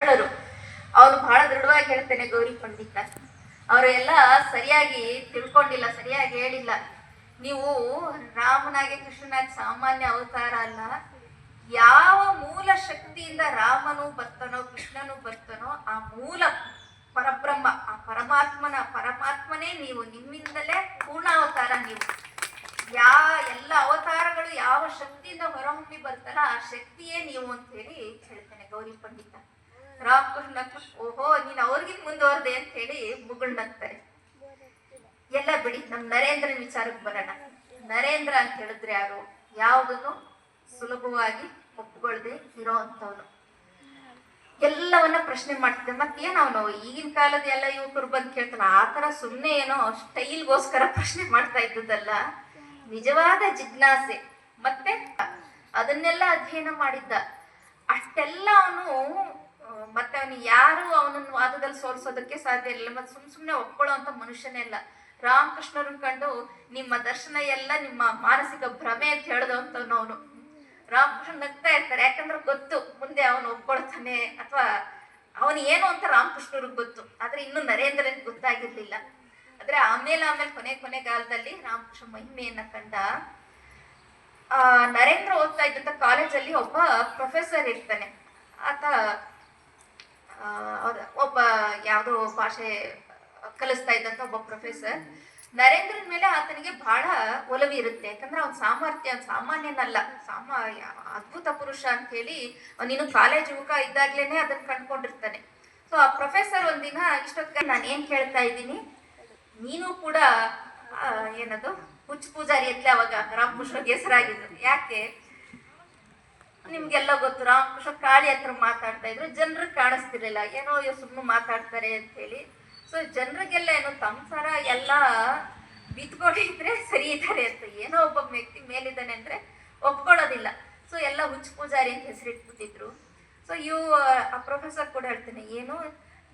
ಹೇಳರು. ಅವನು ಬಹಳ ದೃಢವಾಗಿ ಹೇಳ್ತೇನೆ ಗೌರಿ ಪಂಡಿತ. ಅವರು ಎಲ್ಲ ಸರಿಯಾಗಿ ತಿಳ್ಕೊಂಡಿಲ್ಲ, ಸರಿಯಾಗಿ ಹೇಳಿಲ್ಲ. ನೀವು ರಾಮನಾಗಿ ಕೃಷ್ಣನಾಗಿ ಸಾಮಾನ್ಯ ಅವತಾರ ಅಲ್ಲ. ಯಾವ ಮೂಲ ಶಕ್ತಿಯಿಂದ ರಾಮನು ಬರ್ತಾನೋ ಕೃಷ್ಣನು ಬರ್ತಾನೋ ಆ ಮೂಲ ಪರಬ್ರಹ್ಮ, ಆ ಪರಮಾತ್ಮನೇ ನೀವು. ನಿಮ್ಮಿಂದಲೇ ಪೂರ್ಣ ಅವತಾರ ನೀವು. ಎಲ್ಲ ಅವತಾರಗಳು ಯಾವ ಶಕ್ತಿಯಿಂದ ಹೊರಹೊಮ್ಮಿ ಬರ್ತಾರ ಆ ಶಕ್ತಿಯೇ ನೀವು ಅಂತ ಹೇಳಿ ಹೇಳ್ತೇನೆ ಗೌರಿ ಪಂಡಿತ. ರಾಮಕೃಷ್ಣ ಓಹೋ ನೀನ್ ಅವ್ರಿಗಿಂತ ಮುಂದುವರೆದೆ ಅಂತ ಹೇಳಿ ಮುಗುಳ್ನಗ್ತಾರೆ. ಎಲ್ಲ ಬಿಡಿ, ನಮ್ ನರೇಂದ್ರನ ವಿಚಾರಕ್ಕೆ ಬರೋಣ. ನರೇಂದ್ರ ಅಂತ ಹೇಳಿದ್ರೆ ಯಾರು? ಯಾವುದನ್ನು ಸುಲಭವಾಗಿ ಒಪ್ಕೊಳ್ದೆ ಇರೋ ಅಂತವನು. ಎಲ್ಲವನ್ನ ಪ್ರಶ್ನೆ ಮಾಡ್ತಿದ್ದೆ. ಮತ್ತೇನ್ ಅವನು ಈಗಿನ ಕಾಲದ ಎಲ್ಲ ಯುವಕರು ಬಂದು ಕೇಳ್ತಾನ ಆ ತರ ಸುಮ್ಮನೆ ಏನೋ ಸ್ಟೈಲ್ಗೋಸ್ಕರ ಪ್ರಶ್ನೆ ಮಾಡ್ತಾ ಇದ್ದದಲ್ಲ, ನಿಜವಾದ ಜಿಜ್ಞಾಸೆ. ಮತ್ತೆ ಅದನ್ನೆಲ್ಲ ಅಧ್ಯಯನ ಮಾಡಿದ್ದ. ಅಷ್ಟೆಲ್ಲ ಅವನು ಮತ್ತೆ ಅವನು ಯಾರು ಅವನನ್ನು ವಾದದಲ್ಲಿ ಸೋಲಿಸೋದಕ್ಕೆ ಸಾಧ್ಯ ಇಲ್ಲ. ಮತ್ತೆ ಸುಮ್ಮನೆ ಒಪ್ಕೊಳ್ಳೋ ಅಂತ ಮನುಷ್ಯನೇ ಅಲ್ಲ. ರಾಮಕೃಷ್ಣರನ್ನ ಕಂಡು ನಿಮ್ಮ ದರ್ಶನ ಎಲ್ಲ ನಿಮ್ಮ ಮಾನಸಿಕ ಭ್ರಮೆ ಅಂತ ಹೇಳ್ದವಂತವನು ಅವನು. ರಾಮಕೃಷ್ಣ ನಗ್ತಾ ಇರ್ತಾರೆ, ಯಾಕಂದ್ರೆ ಗೊತ್ತು ಮುಂದೆ ಅವನು ಒಪ್ಕೊಳ್ತಾನೆ ಅಥವಾ ಅವನು ಏನು ಅಂತ ರಾಮಕೃಷ್ಣವ್ರಿಗೆ ಗೊತ್ತು. ಆದ್ರೆ ಇನ್ನು ನರೇಂದ್ರನ್ ಗೊತ್ತಾಗಿರ್ಲಿಲ್ಲ. ಆದ್ರೆ ಆಮೇಲೆ ಕೊನೆಗಾಲದಲ್ಲಿ ರಾಮಕೃಷ್ಣ ಮಹಿಮೆಯನ್ನ ಕಂಡ. ನರೇಂದ್ರ ಓದ್ತಾ ಇದ್ದಂತ ಕಾಲೇಜಲ್ಲಿ ಒಬ್ಬ ಪ್ರೊಫೆಸರ್ ಇರ್ತಾನೆ. ಆತ ಒಬ್ಬ ಯಾವುದೋ ಭಾಷೆ ಕಲಿಸ್ತಾ ಇದ್ದಂತ ಒಬ್ಬ ಪ್ರೊಫೆಸರ್. ನರೇಂದ್ರನ್ ಮೇಲೆ ಆತನಿಗೆ ಬಹಳ ಒಲವು ಇರುತ್ತೆ. ಯಾಕಂದ್ರೆ ಅವನ ಸಾಮರ್ಥ್ಯ ಸಾಮಾನ್ಯನಲ್ಲ, ಅದ್ಭುತ ಪುರುಷ ಅಂತ ಹೇಳಿ ನೀನು ಕಾಲೇಜ್ ಯುವಕ ಇದ್ದಾಗ್ಲೇನೆ ಅದನ್ನ ಕಂಡ್ಕೊಂಡಿರ್ತಾನೆ. ಸೊ ಆ ಪ್ರೊಫೆಸರ್ ಒಂದಿನ ಇಷ್ಟೊತ್ತಿಗೆ ನಾನು ಏನ್ ಕೇಳ್ತಾ ಇದ್ದೀನಿ, ನೀನು ಕೂಡ ಏನದು ಹುಚ್ಚ ಪೂಜಾರಿ ಎತ್ಲೆ ಅವಾಗ ರಾಮಕೃಷ್ಣಗೆ ಹೆಸರಾಗಿದ್ರು. ಯಾಕೆ ನಿಮ್ಗೆಲ್ಲ ಗೊತ್ತು, ರಾಮಕೃಷ್ಣ ಕಾಳಿ ಹತ್ರ ಮಾತಾಡ್ತಾ ಇದ್ರು, ಜನರಿಗೆ ಕಾಣಿಸ್ತಿರ್ಲಿಲ್ಲ, ಏನೋ ಸುಮ್ಮನೆ ಮಾತಾಡ್ತಾರೆ ಅಂತ ಹೇಳಿ. ಸೊ ಜನರಿಗೆಲ್ಲ ಏನೋ ತಮ್ಮ ತರ ಎಲ್ಲ ಬಿತ್ಕೊಂಡಿದ್ರೆ ಸರಿ ಇದ್ದಾರೆ ಅಂತ. ಏನೋ ಒಬ್ಬ ವ್ಯಕ್ತಿ ಮೇಲಿದ್ದಾನೆ ಅಂದ್ರೆ ಒಪ್ಕೊಳ್ಳೋದಿಲ್ಲ. ಸೊ ಎಲ್ಲ ಹುಚ್ಚ ಪೂಜಾರಿ ಅಂತ ಹೆಸರಿಟ್ಬಿಟ್ಟಿದ್ರು. ಸೊ ಆ ಪ್ರೊಫೆಸರ್ ಕೂಡ ಹೇಳ್ತೇನೆ,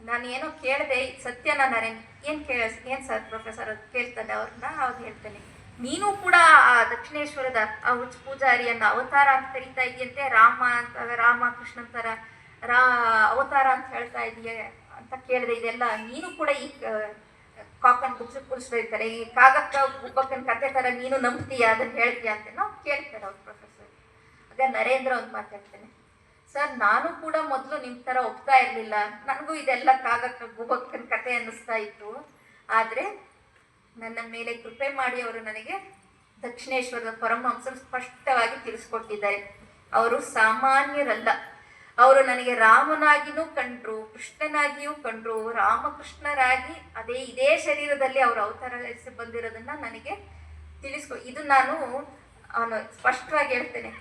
ನಾನು ಏನೋ ಕೇಳಿದೆ, ಸತ್ಯನ ನರೇನ್ ಏನ್ ಸರ್ ಪ್ರೊಫೆಸರ್ ಕೇಳ್ತಾನೆ ಅವ್ರನ್ನ. ಅವ್ರು ಹೇಳ್ತಾನೆ, ನೀನು ಕೂಡ ಆ ದಕ್ಷಿಣೇಶ್ವರದ ಆ ಹುಚ್ಚ ಪೂಜಾರಿಯನ್ನ ಅವತಾರ ಅಂತ ಕರೀತಾ ಇದೆಯಂತೆ. ರಾಮ ಕೃಷ್ಣನ್ ತರ ಅವತಾರ ಅಂತ ಹೇಳ್ತಾ ಇದೆಯೇ ಅಂತ ಕೇಳಿದೆ. ಇದೆಲ್ಲ ನೀನು ಕೂಡ ಈ ಕಾಕನ್ ಕುಲ್ಸ್ತಾ ಈ ಕಾಗಕ್ಕ ಗುಬ್ಬಕ್ಕನ ಕತೆ ತರ ನೀನು ನಂಬ್ತೀಯ, ಅದನ್ನ ಹೇಳ್ತೀಯ ಅಂತ ನಾವು ಕೇಳ್ತಾರೆ ಅವ್ರ ಪ್ರೊಫೆಸರ್. ಆಗ ನರೇಂದ್ರ ಒಂದು ಮಾತಾಡ್ತಾನೆ, ಸರ್ ನಾನು ಕೂಡ ಮೊದಲು ನಿಮ್ ತರ ಒಪ್ತಾ ಇರ್ಲಿಲ್ಲ, ನನಗೂ ಇದೆಲ್ಲ ಕಾಗಕ್ಕ ಗುಬ್ಬಕ್ಕನ ಕತೆ ಅನ್ನಿಸ್ತಾ ಇತ್ತು. ಆದ್ರೆ ನನ್ನ ಮೇಲೆ ಕೃಪೆ ಮಾಡಿ ಅವರು ನನಗೆ ದಕ್ಷಿಣೇಶ್ವರದ ಪರಮಹಂಸರು ಸ್ಪಷ್ಟವಾಗಿ ತಿಳಿಸ್ಕೊಟ್ಟಿದ್ದಾರೆ. ಅವರು ಸಾಮಾನ್ಯರಲ್ಲ. ಅವರು ನನಗೆ ರಾಮನಾಗಿನೂ ಕಂಡ್ರು, ಕೃಷ್ಣನಾಗಿಯೂ ಕಂಡ್ರು, ರಾಮಕೃಷ್ಣರಾಗಿ ಇದೇ ಶರೀರದಲ್ಲಿ ಅವರು ಅವತಾರಿಸಿ ಬಂದಿರೋದನ್ನ ನನಗೆ ಇದು ನಾನು ಸ್ಪಷ್ಟವಾಗಿ ಹೇಳ್ತೇನೆ.